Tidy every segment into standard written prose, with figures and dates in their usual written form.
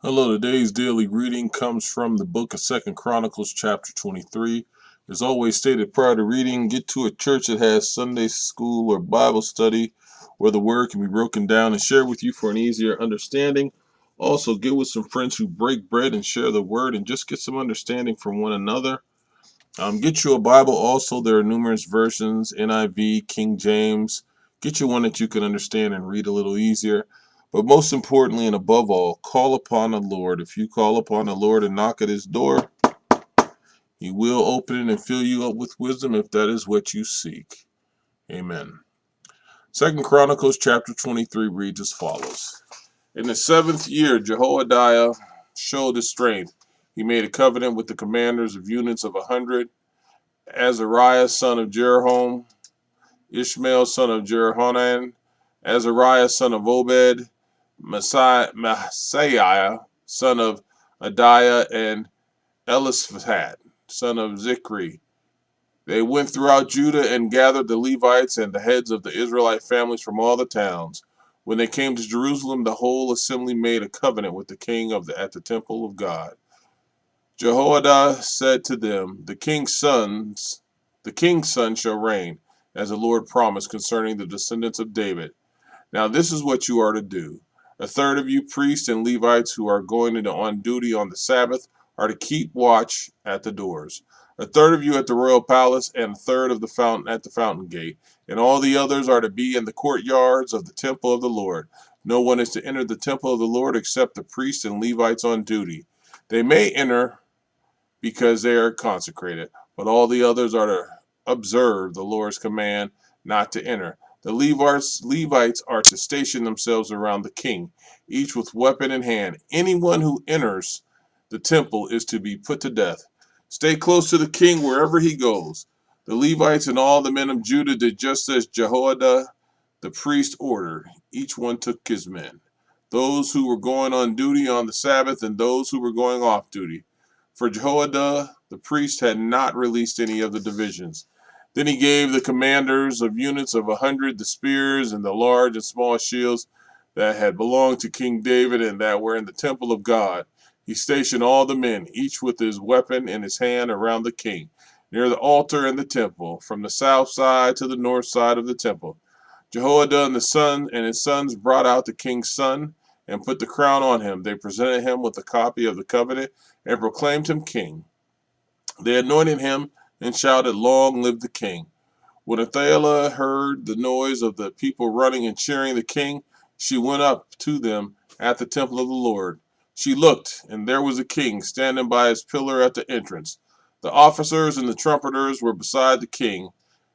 Hello, today's daily reading comes from the book of Second Chronicles, chapter 23. As always stated prior to reading, get to a church that has Sunday school or Bible study where the word can be broken down and shared with you for an easier understanding. Also, get with some friends who break bread and share the word and just get some understanding from one another. Get you a Bible. Also, there are numerous versions: NIV, King James. Get you one that you can understand and read a little easier. But most importantly and above all, call upon the Lord. If you call upon the Lord and knock at his door, he will open it and fill you up with wisdom if that is what you seek. Amen. Second Chronicles chapter 23 reads as follows. In the 7th year, Jehoiada showed his strength. He made a covenant with the commanders of units of 100, Azariah son of Jeroham, Ishmael son of Jehohanan, Azariah son of Obed, Messiah son of Adiah, and Eliphaz son of Zikri. They went throughout Judah and gathered the Levites and the heads of the Israelite families from all the towns. When they came to Jerusalem, the whole assembly made a covenant with the king at the temple of God. Jehoiada said to them, the king's son shall reign, as the Lord promised concerning the descendants of David. Now this is what you are to do. A third of you priests and Levites who are going on duty on the Sabbath are to keep watch at the doors. A third of you at the royal palace, and a third of the fountain at the fountain gate, and all the others are to be in the courtyards of the temple of the Lord. No one is to enter the temple of the Lord except the priests and Levites on duty. They may enter because they are consecrated, but all the others are to observe the Lord's command not to enter. The Levites are to station themselves around the king, each with weapon in hand. Anyone who enters the temple is to be put to death. Stay close to the king wherever he goes. The Levites and all the men of Judah did just as Jehoiada the priest ordered. Each one took his men, those who were going on duty on the Sabbath and those who were going off duty. For Jehoiada the priest had not released any of the divisions. Then he gave the commanders of units of 100 the spears and the large and small shields that had belonged to King David and that were in the temple of God. He stationed all the men, each with his weapon in his hand, around the king, near the altar and the temple, from the south side to the north side of the temple. Jehoiada and his sons brought out the king's son and put the crown on him. They presented him with a copy of the covenant and proclaimed him king. They anointed him and shouted, "Long live the king." When Athaliah heard the noise of the people running and cheering the king, she went up to them at the temple of the Lord. She looked, and there was the king standing by his pillar at the entrance. The officers and the trumpeters were beside the king,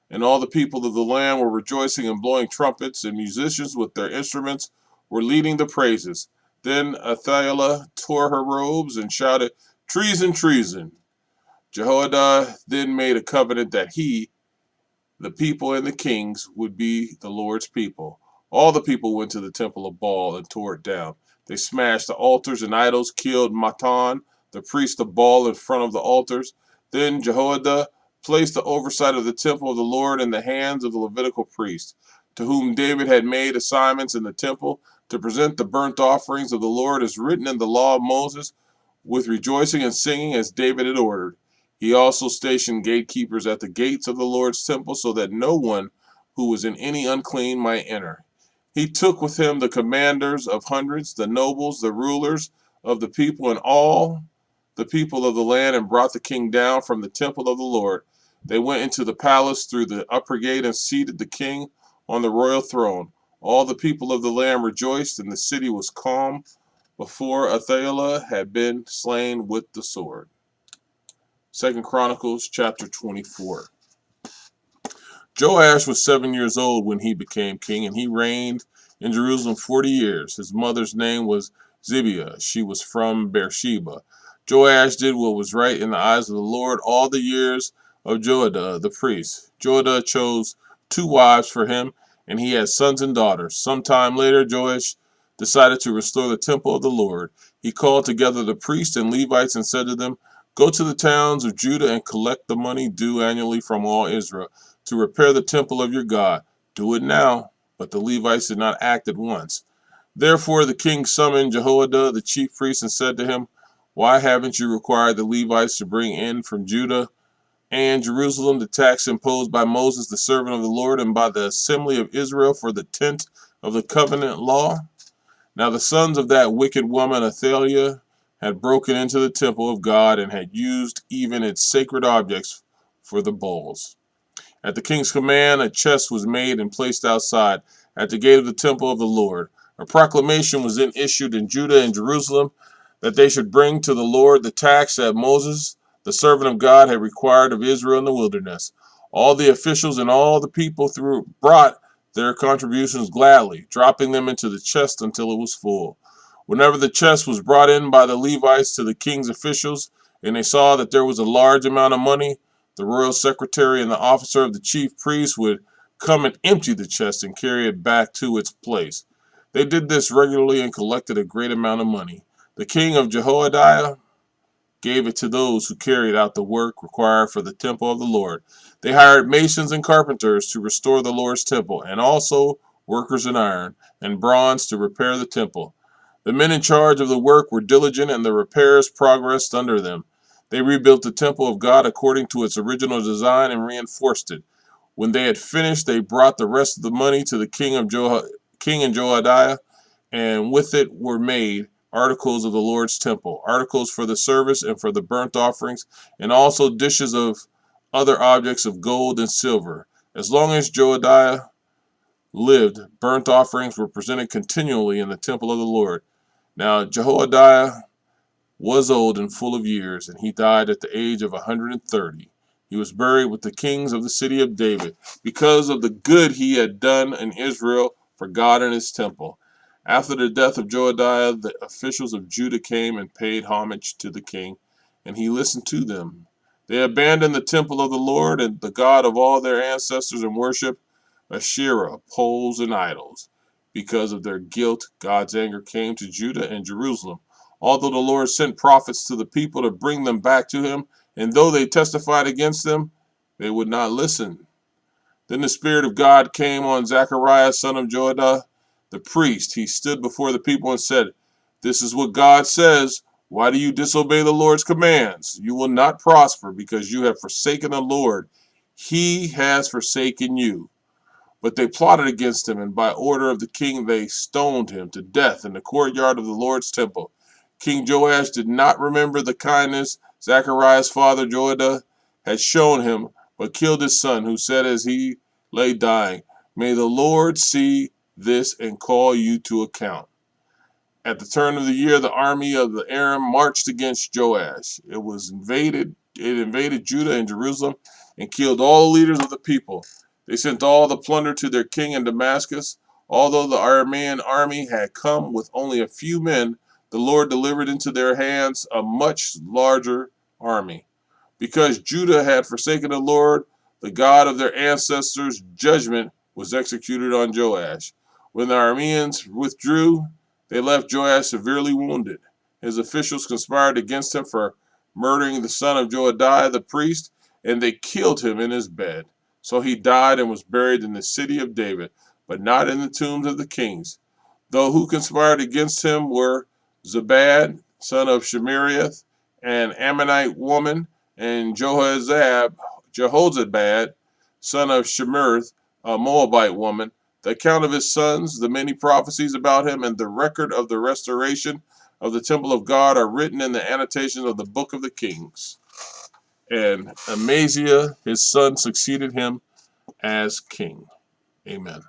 and all the people of the land were rejoicing and blowing trumpets, and musicians with their instruments were leading the praises. Then Athaliah tore her robes and shouted, "Treason, treason!" Jehoiada then made a covenant that he, the people, and the kings would be the Lord's people. All the people went to the temple of Baal and tore it down. They smashed the altars and idols, killed Matan, the priest of Baal, in front of the altars. Then Jehoiada placed the oversight of the temple of the Lord in the hands of the Levitical priests, to whom David had made assignments in the temple to present the burnt offerings of the Lord as written in the law of Moses, with rejoicing and singing as David had ordered. He also stationed gatekeepers at the gates of the Lord's temple so that no one who was in any unclean might enter. He took with him the commanders of hundreds, the nobles, the rulers of the people, and all the people of the land, and brought the king down from the temple of the Lord. They went into the palace through the upper gate and seated the king on the royal throne. All the people of the land rejoiced, and the city was calm before Athaliah had been slain with the sword. Second Chronicles chapter 24. Joash was 7 years old when he became king, and he reigned in Jerusalem 40 years. His mother's name was Zibiah. She was from Beersheba. Joash did what was right in the eyes of the Lord all the years of Joiada the priest. Joiada chose 2 wives for him, and he had sons and daughters. Sometime later, Joash decided to restore the temple of the Lord. He called together the priests and Levites and said to them, "Go to the towns of Judah and collect the money due annually from all Israel to repair the temple of your God. Do it now." But the Levites did not act at once. Therefore the king summoned Jehoiada the chief priest and said to him, "Why haven't you required the Levites to bring in from Judah and Jerusalem the tax imposed by Moses the servant of the Lord and by the assembly of Israel for the tent of the covenant law?" Now the sons of that wicked woman Athaliah had broken into the temple of God and had used even its sacred objects for the bowls. At the king's command, a chest was made and placed outside, at the gate of the temple of the Lord. A proclamation was then issued in Judah and Jerusalem that they should bring to the Lord the tax that Moses, the servant of God, had required of Israel in the wilderness. All the officials and all the people brought their contributions gladly, dropping them into the chest until it was full. Whenever the chest was brought in by the Levites to the king's officials, and they saw that there was a large amount of money, the royal secretary and the officer of the chief priest would come and empty the chest and carry it back to its place. They did this regularly and collected a great amount of money. The king of Jehoiada gave it to those who carried out the work required for the temple of the Lord. They hired masons and carpenters to restore the Lord's temple, and also workers in iron and bronze to repair the temple. The men in charge of the work were diligent, and the repairs progressed under them. They rebuilt the temple of God according to its original design and reinforced it. When they had finished, they brought the rest of the money to the king and Jehoiada, and with it were made articles of the Lord's temple, articles for the service and for the burnt offerings, and also dishes of other objects of gold and silver. As long as Jehoiada lived, burnt offerings were presented continually in the temple of the Lord. Now Jehoiada was old and full of years, and he died at the age of 130. He was buried with the kings of the city of David, because of the good he had done in Israel for God and his temple. After the death of Jehoiada, the officials of Judah came and paid homage to the king, and he listened to them. They abandoned the temple of the Lord and the God of all their ancestors and worshiped Asherah, poles, and idols. Because of their guilt, God's anger came to Judah and Jerusalem. Although the Lord sent prophets to the people to bring them back to him, and though they testified against them, they would not listen. Then the Spirit of God came on Zechariah, son of Joiada, the priest. He stood before the people and said, "This is what God says. Why do you disobey the Lord's commands? You will not prosper because you have forsaken the Lord. He has forsaken you." But they plotted against him, and by order of the king they stoned him to death in the courtyard of the Lord's temple. King Joash did not remember the kindness Zechariah's father Joiada had shown him, but killed his son, who said as he lay dying, "May the Lord see this and call you to account." At the turn of the year, the army of the Aram marched against Joash. It invaded Judah and Jerusalem and killed all the leaders of the people. They sent all the plunder to their king in Damascus. Although the Aramean army had come with only a few men, the Lord delivered into their hands a much larger army. Because Judah had forsaken the Lord, the God of their ancestors, judgment was executed on Joash. When the Arameans withdrew, they left Joash severely wounded. His officials conspired against him for murdering the son of Joadiah the priest, and they killed him in his bed. So he died and was buried in the city of David, but not in the tombs of the kings. Though who conspired against him were Zabad, son of Shemariah, an Ammonite woman, and Jehozabad, son of Shemerth, a Moabite woman. The account of his sons, the many prophecies about him, and the record of the restoration of the temple of God are written in the annotations of the book of the Kings. And Amaziah, his son, succeeded him as king. Amen.